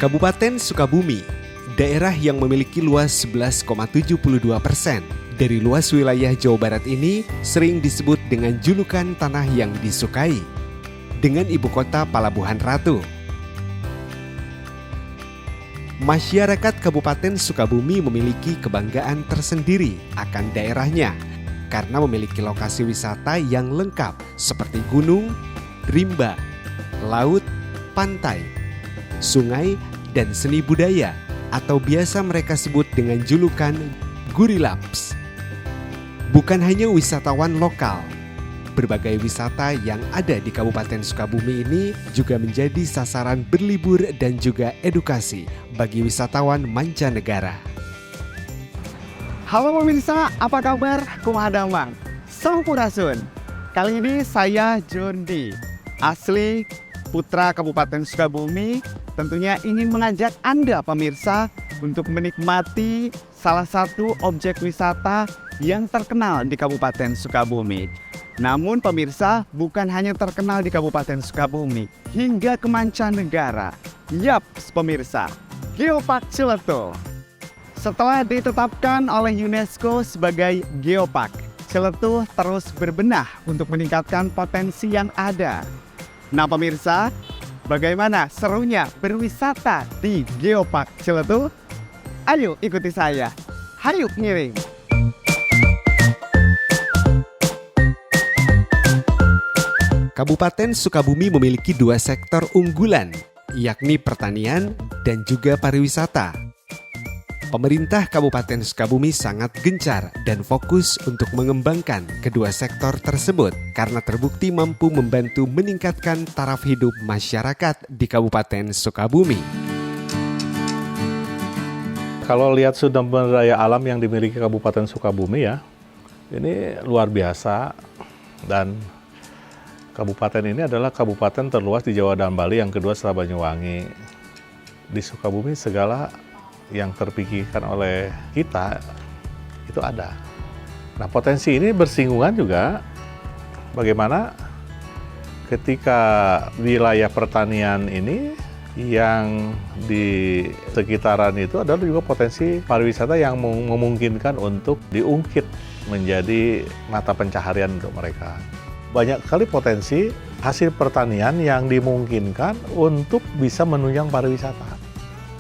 Kabupaten Sukabumi, daerah yang memiliki luas 11,72% dari luas wilayah Jawa Barat ini sering disebut dengan julukan tanah yang disukai, dengan ibu kota Palabuhan Ratu. Masyarakat Kabupaten Sukabumi memiliki kebanggaan tersendiri akan daerahnya karena memiliki lokasi wisata yang lengkap seperti gunung, rimba, laut, pantai, sungai, dan seni budaya atau biasa mereka sebut dengan julukan Gurilaps. Bukan hanya wisatawan lokal, berbagai wisata yang ada di Kabupaten Sukabumi ini juga menjadi sasaran berlibur dan juga edukasi bagi wisatawan mancanegara. Halo pemirsa, apa kabar? Kumadamang, Sampurasun. Kali ini saya Jondi, asli putra Kabupaten Sukabumi, tentunya ingin mengajak Anda pemirsa untuk menikmati salah satu objek wisata yang terkenal di Kabupaten Sukabumi. Namun pemirsa, bukan hanya terkenal di Kabupaten Sukabumi, hingga ke mancanegara. Yap, pemirsa, Geopark Ciletuh. Setelah ditetapkan oleh UNESCO sebagai Geopark, Ciletuh terus berbenah untuk meningkatkan potensi yang ada. Nah pemirsa, bagaimana serunya berwisata di Geopark Ciletuh? Ayo ikuti saya, hayuk ngiring. Kabupaten Sukabumi memiliki dua sektor unggulan, yakni pertanian dan juga pariwisata. Pemerintah Kabupaten Sukabumi sangat gencar dan fokus untuk mengembangkan kedua sektor tersebut karena terbukti mampu membantu meningkatkan taraf hidup masyarakat di Kabupaten Sukabumi. Kalau lihat sumber daya alam yang dimiliki Kabupaten Sukabumi ya, ini luar biasa, dan kabupaten ini adalah kabupaten terluas di Jawa dan Bali, yang kedua setelah Banyuwangi. Di Sukabumi segala yang terpikirkan oleh kita itu ada. Nah, potensi ini bersinggungan juga bagaimana ketika wilayah pertanian ini yang di sekitaran itu adalah juga potensi pariwisata yang memungkinkan untuk diungkit menjadi mata pencaharian untuk mereka. Banyak sekali potensi hasil pertanian yang dimungkinkan untuk bisa menunjang pariwisata.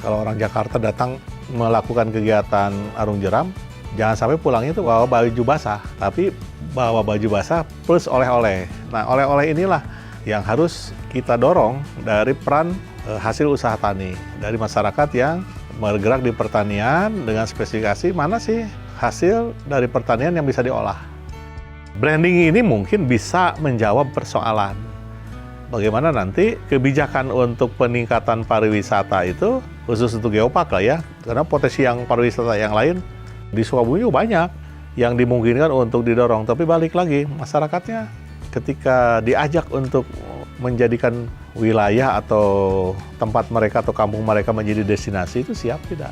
Kalau orang Jakarta datang melakukan kegiatan arung jeram, jangan sampai pulangnya itu bawa baju basah, tapi bawa baju basah plus oleh-oleh. Nah, oleh-oleh inilah yang harus kita dorong dari peran hasil usaha tani, dari masyarakat yang bergerak di pertanian dengan spesifikasi mana sih hasil dari pertanian yang bisa diolah. Branding ini mungkin bisa menjawab persoalan bagaimana nanti kebijakan untuk peningkatan pariwisata itu, khusus untuk Geopark lah ya, karena potensi yang pariwisata yang lain di Sukabumi banyak yang dimungkinkan untuk didorong. Tapi balik lagi, masyarakatnya ketika diajak untuk menjadikan wilayah atau tempat mereka atau kampung mereka menjadi destinasi, itu siap tidak?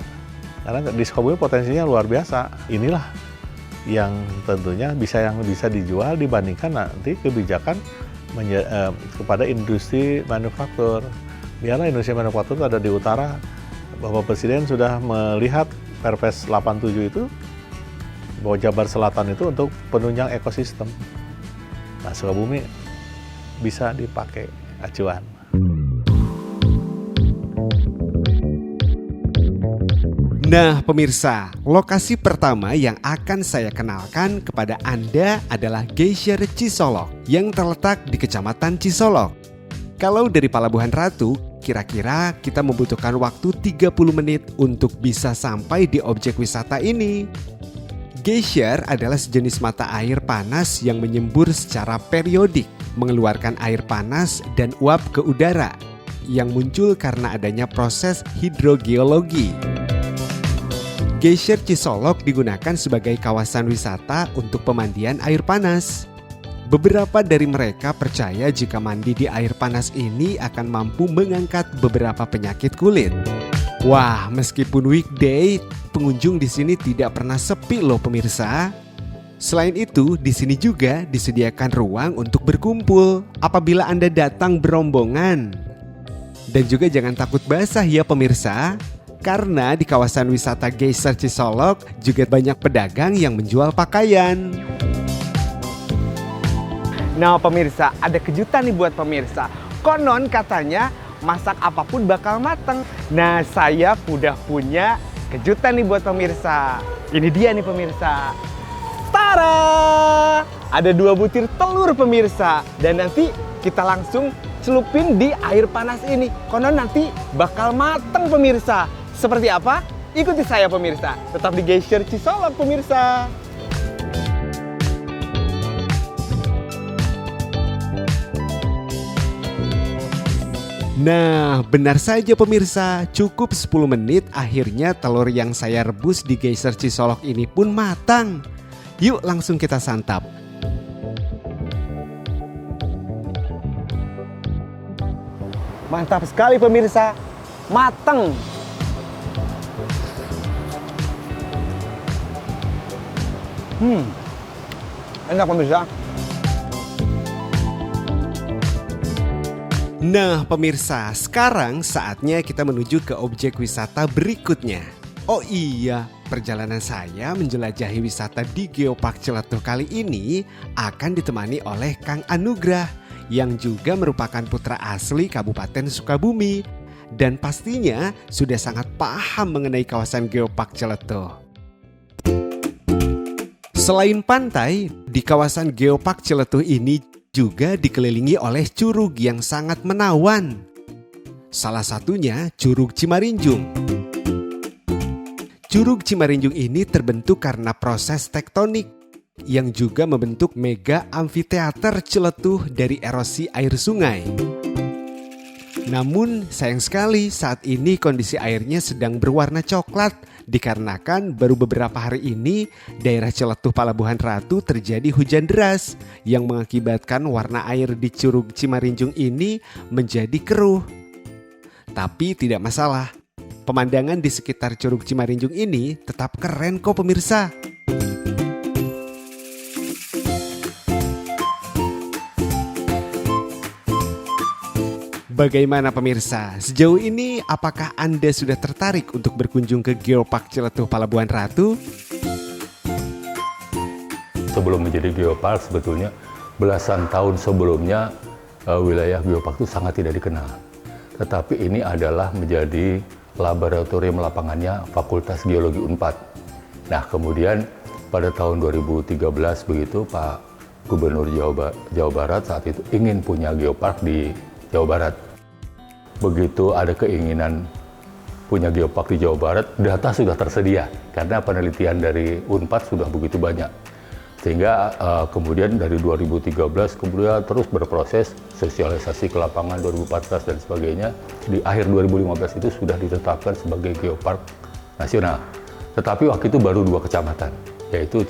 Karena di Sukabumi potensinya luar biasa. Inilah yang tentunya bisa dijual dibandingkan nanti kebijakan kepada industri manufaktur. Biarlah industri manufaktur ada di utara. Bapak Presiden sudah melihat Perpres 87 itu bahwa Jabar Selatan itu untuk penunjang ekosistem. Nah, Sukabumi bisa dipakai acuan. Nah pemirsa, lokasi pertama yang akan saya kenalkan kepada Anda adalah Geysir Cisolok yang terletak di Kecamatan Cisolok. Kalau dari Palabuhan Ratu, kira-kira kita membutuhkan waktu 30 menit untuk bisa sampai di objek wisata ini. Geysir adalah sejenis mata air panas yang menyembur secara periodik, mengeluarkan air panas dan uap ke udara yang muncul karena adanya proses hidrogeologi. Geysir Cisolok digunakan sebagai kawasan wisata untuk pemandian air panas. Beberapa dari mereka percaya jika mandi di air panas ini akan mampu mengangkat beberapa penyakit kulit. Wah, meskipun weekday, pengunjung di sini tidak pernah sepi loh pemirsa. Selain itu, di sini juga disediakan ruang untuk berkumpul apabila Anda datang berombongan. Dan juga jangan takut basah ya pemirsa, karena di kawasan wisata Geyser Cisolok juga banyak pedagang yang menjual pakaian. Nah pemirsa, ada kejutan nih buat pemirsa. Konon katanya masak apapun bakal mateng. Nah saya udah punya kejutan nih buat pemirsa. Ini dia nih pemirsa. Tara! Ada 2 butir telur pemirsa. Dan nanti kita langsung celupin di air panas ini. Konon nanti bakal mateng pemirsa. Seperti apa? Ikuti saya pemirsa. Tetap di Geyser Cisolok pemirsa. Nah, benar saja pemirsa, cukup 10 menit akhirnya telur yang saya rebus di Geyser Cisolok ini pun matang. Yuk langsung kita santap. Mantap sekali pemirsa, mateng. Enak pemirsa. Nah pemirsa, sekarang saatnya kita menuju ke objek wisata berikutnya. Oh iya, perjalanan saya menjelajahi wisata di Geopark Ciletuh kali ini akan ditemani oleh Kang Anugrah yang juga merupakan putra asli Kabupaten Sukabumi dan pastinya sudah sangat paham mengenai kawasan Geopark Ciletuh. Selain pantai, di kawasan Geopark Ciletuh ini juga dikelilingi oleh curug yang sangat menawan. Salah satunya Curug Cimarinjung. Curug Cimarinjung ini terbentuk karena proses tektonik yang juga membentuk mega amfiteater Ciletuh dari erosi air sungai. Namun sayang sekali saat ini kondisi airnya sedang berwarna coklat dikarenakan baru beberapa hari ini daerah Ciletuh Palabuhan Ratu terjadi hujan deras yang mengakibatkan warna air di Curug Cimarinjung ini menjadi keruh. Tapi tidak masalah, pemandangan di sekitar Curug Cimarinjung ini tetap keren kok pemirsa. Bagaimana pemirsa? Sejauh ini apakah Anda sudah tertarik untuk berkunjung ke Geopark Ciletuh Palabuhan Ratu? Sebelum menjadi geopark sebetulnya belasan tahun sebelumnya wilayah geopark itu sangat tidak dikenal. Tetapi ini adalah menjadi laboratorium lapangannya Fakultas Geologi Unpad. Nah kemudian pada tahun 2013 begitu Pak Gubernur Jawa Barat saat itu ingin punya geopark di Jawa Barat. Begitu ada keinginan punya geopark di Jawa Barat, data sudah tersedia karena penelitian dari Unpad sudah begitu banyak. Sehingga kemudian dari 2013 kemudian terus berproses sosialisasi ke lapangan 2014 dan sebagainya. Di akhir 2015 itu sudah ditetapkan sebagai geopark nasional. Tetapi waktu itu baru 2 kecamatan, yaitu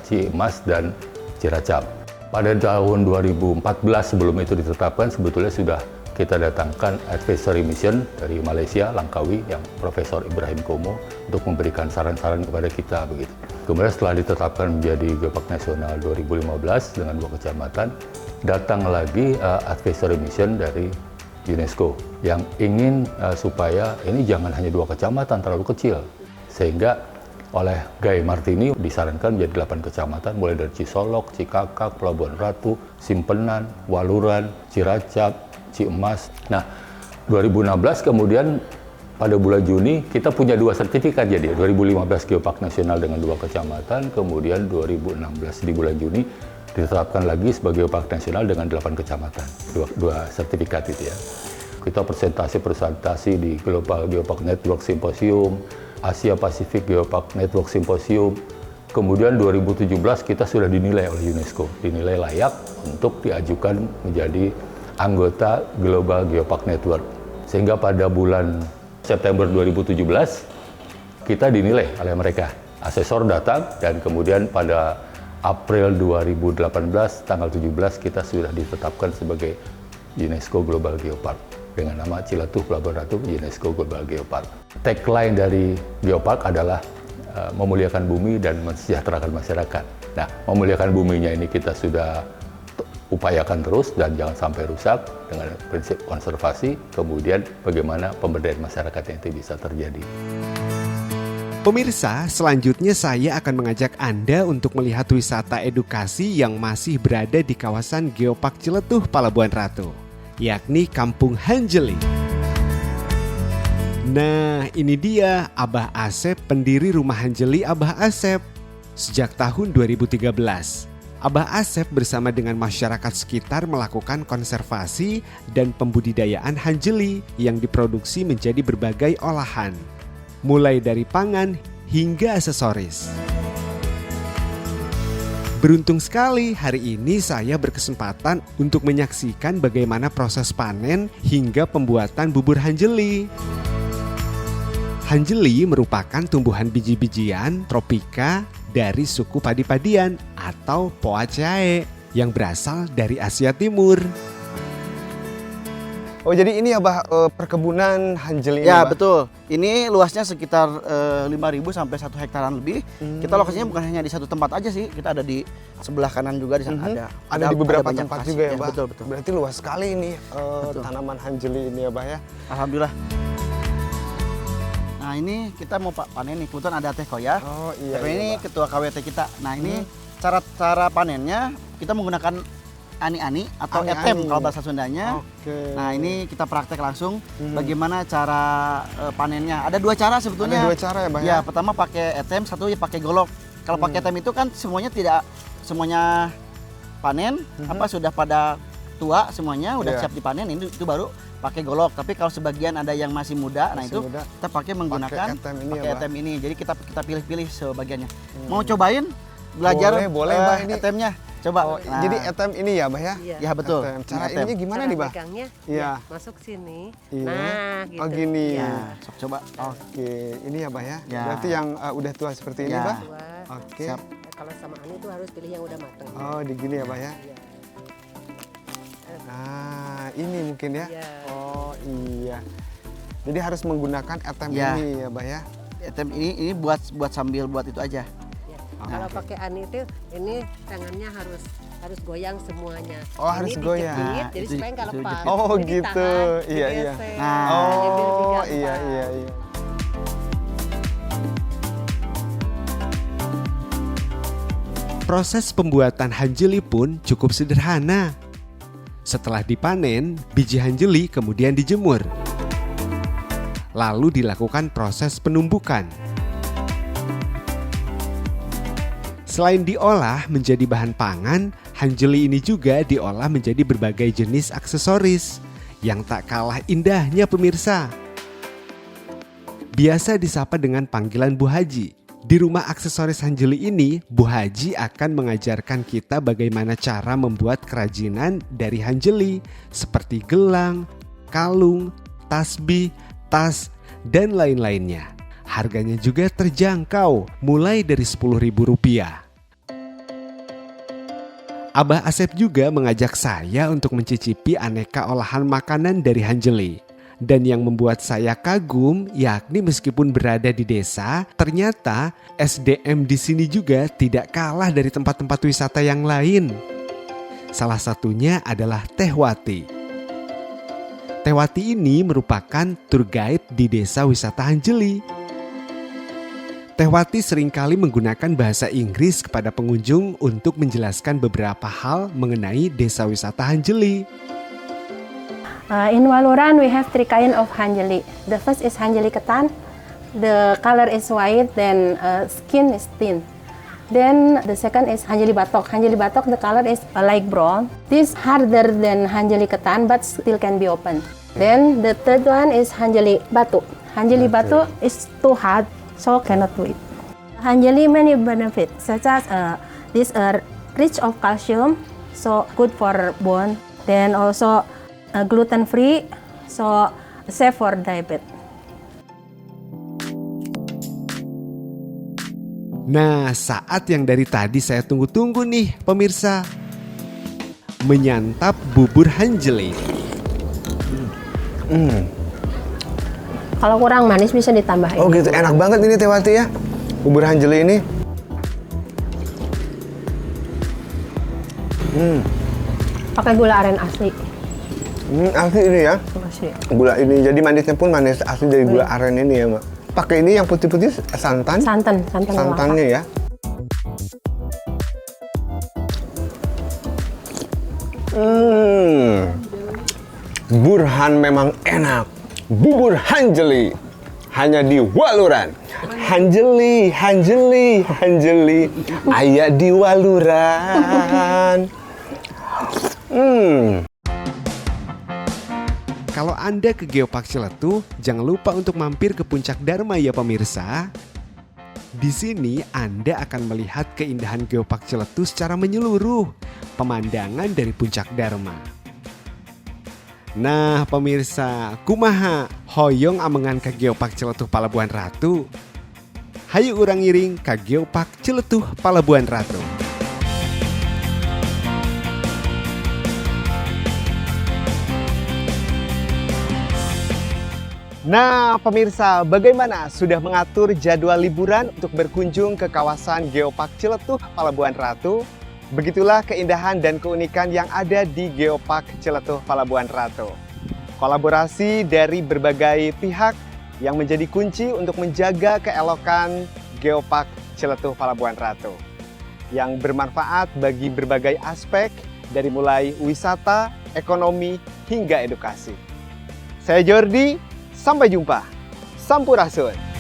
Cimas dan Cilacap. Pada tahun 2014 sebelum itu ditetapkan sebetulnya sudah kita datangkan advisory mission dari Malaysia, Langkawi, yang Profesor Ibrahim Komo untuk memberikan saran-saran kepada kita begitu. Kemudian setelah ditetapkan menjadi geopark nasional 2015 dengan 2 kecamatan, datang lagi advisory mission dari UNESCO yang ingin supaya ini jangan hanya 2 kecamatan terlalu kecil, sehingga oleh Guy Martini disarankan menjadi 8 kecamatan mulai dari Cisolok, Cikakak, Pelabuhan Ratu, Simpenan, Waluran, Cilacap, Cimas. Nah, 2016 kemudian pada bulan Juni kita punya 2 sertifikat jadi 2015 Geopark Nasional dengan 2 kecamatan, kemudian 2016 di bulan Juni ditetapkan lagi sebagai Geopark Nasional dengan 8 kecamatan, 2 sertifikat itu ya. Kita presentasi di Global Geopark Network Symposium, Asia Pacific Geopark Network Symposium. Kemudian 2017 kita sudah dinilai oleh UNESCO, dinilai layak untuk diajukan menjadi anggota Global Geopark Network. Sehingga pada bulan September 2017 kita dinilai oleh mereka. Asesor datang dan kemudian pada April 2018 tanggal 17 kita sudah ditetapkan sebagai UNESCO Global Geopark dengan nama Ciletuh Pelabuhan Ratu UNESCO Global Geopark. Tagline dari Geopark adalah memuliakan bumi dan mensejahterakan masyarakat. Nah, memuliakan buminya ini kita sudah upayakan terus dan jangan sampai rusak dengan prinsip konservasi, kemudian bagaimana pemberdayaan masyarakatnya itu bisa terjadi. Pemirsa, selanjutnya saya akan mengajak Anda untuk melihat wisata edukasi yang masih berada di kawasan Geopark Ciletuh, Palabuhan Ratu, yakni Kampung Hanjeli. Nah, ini dia Abah Asep, pendiri Rumah Hanjeli Abah Asep. Sejak tahun 2013, Abah Asep bersama dengan masyarakat sekitar melakukan konservasi dan pembudidayaan hanjeli yang diproduksi menjadi berbagai olahan, mulai dari pangan hingga aksesoris. Beruntung sekali hari ini saya berkesempatan untuk menyaksikan bagaimana proses panen hingga pembuatan bubur hanjeli. Hanjeli merupakan tumbuhan biji-bijian tropika dari suku padi-padian atau Poaceae yang berasal dari Asia Timur. Oh, jadi ini Abah perkebunan hanjeli ini, Ya, Abah? betul. Ini luasnya sekitar 5.000 sampai 1 hektaran lebih. Kita lokasinya bukan hanya di satu tempat aja sih. Kita ada di sebelah kanan juga di sana Ada di beberapa banyak tempat lokasi. juga ya, Bah? Betul, betul. Berarti luas sekali ini tanaman hanjeli ini ya, Bah ya? Alhamdulillah. Nah, ini kita mau panen nih. Kebetulan ada Teh Koya. Oh iya. Teh Koya iya, ini Bah. ketua KWT kita. Nah, ini cara panennya kita menggunakan ani-ani atau Ani-ani. etem kalau bahasa Sundanya. Oke. Nah, ini kita praktek langsung bagaimana cara panennya. Ada 2 cara sebetulnya. Ada 2 cara ya, Bah Ya, pertama pakai etem, satu ya pakai golok. Kalau pakai etem itu kan semuanya panen, sudah pada tua semuanya, udah Iya. siap dipanen, itu baru pakai golok. Tapi kalau sebagian ada yang masih muda, nah Masih itu muda, kita pakai menggunakan etem ini ya, pakai Bah? etem ini. Jadi kita pilih-pilih sebagiannya. Mau cobain belajar Boleh, Bah, ini. etemnya? Coba. Oh, Nah, jadi etem ini ya, Bah ya? ya betul. Etem. Cara Etem. ininya gimana Cara nih, Bah? megangnya, Iya. ya, masuk sini. Iya. Nah, gitu. Oh, gini. Ya, sok coba. Oke, ini ya, Bah ya? Ya. Berarti yang udah tua seperti ini, Ya. Bah? Wah, Oke. Siap. kalau sama Ani itu harus pilih yang udah matang. Oh, di gini ya, Bah ya? Iya. Nah, ini mungkin ya? Iya. Oh, iya. Jadi harus menggunakan etem Ya. ini ya, Bah ya? Etem ini buat sambil buat itu aja. Ya. Kalau pakai Ani itu, ini tangannya harus goyang semuanya. Oh, harus Ini goyang. dijepit, Nah, jadi itu supaya nggak dijepit. lepas. Oh, Jadi gitu. tahan, Iya, iya. digeser. Nah. Jadi lebih Oh, gampang. iya, iya, iya. Proses pembuatan hanjeli pun cukup sederhana. Setelah dipanen, biji hanjeli kemudian dijemur. Lalu dilakukan proses penumbukan. Selain diolah menjadi bahan pangan, hanjeli ini juga diolah menjadi berbagai jenis aksesoris yang tak kalah indahnya pemirsa. Biasa disapa dengan panggilan Bu Haji. Di rumah aksesoris hanjeli ini, Bu Haji akan mengajarkan kita bagaimana cara membuat kerajinan dari hanjeli seperti gelang, kalung, tasbih, tas, dan lain-lainnya. Harganya juga terjangkau, mulai dari Rp10.000. Abah Asep juga mengajak saya untuk mencicipi aneka olahan makanan dari hanjeli. Dan yang membuat saya kagum, yakni meskipun berada di desa, ternyata SDM di sini juga tidak kalah dari tempat-tempat wisata yang lain. Salah satunya adalah Teh Wati. Teh Wati ini merupakan tour guide di desa wisata Hanjeli. Teh Wati seringkali menggunakan bahasa Inggris kepada pengunjung untuk menjelaskan beberapa hal mengenai desa wisata Hanjeli. In Waluran, we have 3 kinds of hanjeli. The first is hanjeli ketan. The color is white, then skin is thin. Then the second is hanjeli batok. Hanjeli batok, the color is light brown. This harder than hanjeli ketan, but still can be opened. Then the third one is hanjeli batu. Hanjeli batu is too hard, so cannot do it. Hanjeli many benefits, such as this rich of calcium, so good for bone. Then also gluten free, so safe for diabetes. Nah, saat yang dari tadi saya tunggu-tunggu nih pemirsa. Menyantap bubur hanjeli. Kalau kurang manis bisa ditambahin. Oh gitu, enak banget ini Teh Wati ya. Bubur hanjeli ini. Pakai gula aren asli. Asli ini ya, Asli. gula ini. Jadi manisnya pun manis asli dari gula aren ini ya, Mbak. Pakai ini yang putih-putih santan. Santan Santannya ya. Burhan memang enak. Bubur Hanjeli hanya di Waluran. Hanjeli, Hanjeli, Hanjeli, ayah di Waluran. Kalau Anda ke Geopark Ciletuh, jangan lupa untuk mampir ke Puncak Dharma ya pemirsa. Di sini Anda akan melihat keindahan Geopark Ciletuh secara menyeluruh, pemandangan dari Puncak Dharma. Nah pemirsa, kumaha hoyong amengan ke Geopark Ciletuh Palabuhan Ratu. Hayu urang ngiring ke Geopark Ciletuh Palabuhan Ratu. Nah pemirsa, bagaimana? Sudah mengatur jadwal liburan untuk berkunjung ke kawasan Geopark Ciletuh Palabuhan Ratu? Begitulah keindahan dan keunikan yang ada di Geopark Ciletuh Palabuhan Ratu. Kolaborasi dari berbagai pihak yang menjadi kunci untuk menjaga keelokan Geopark Ciletuh Palabuhan Ratu, yang bermanfaat bagi berbagai aspek dari mulai wisata, ekonomi, hingga edukasi. Saya Jordi, sampai jumpa. Sampurasun.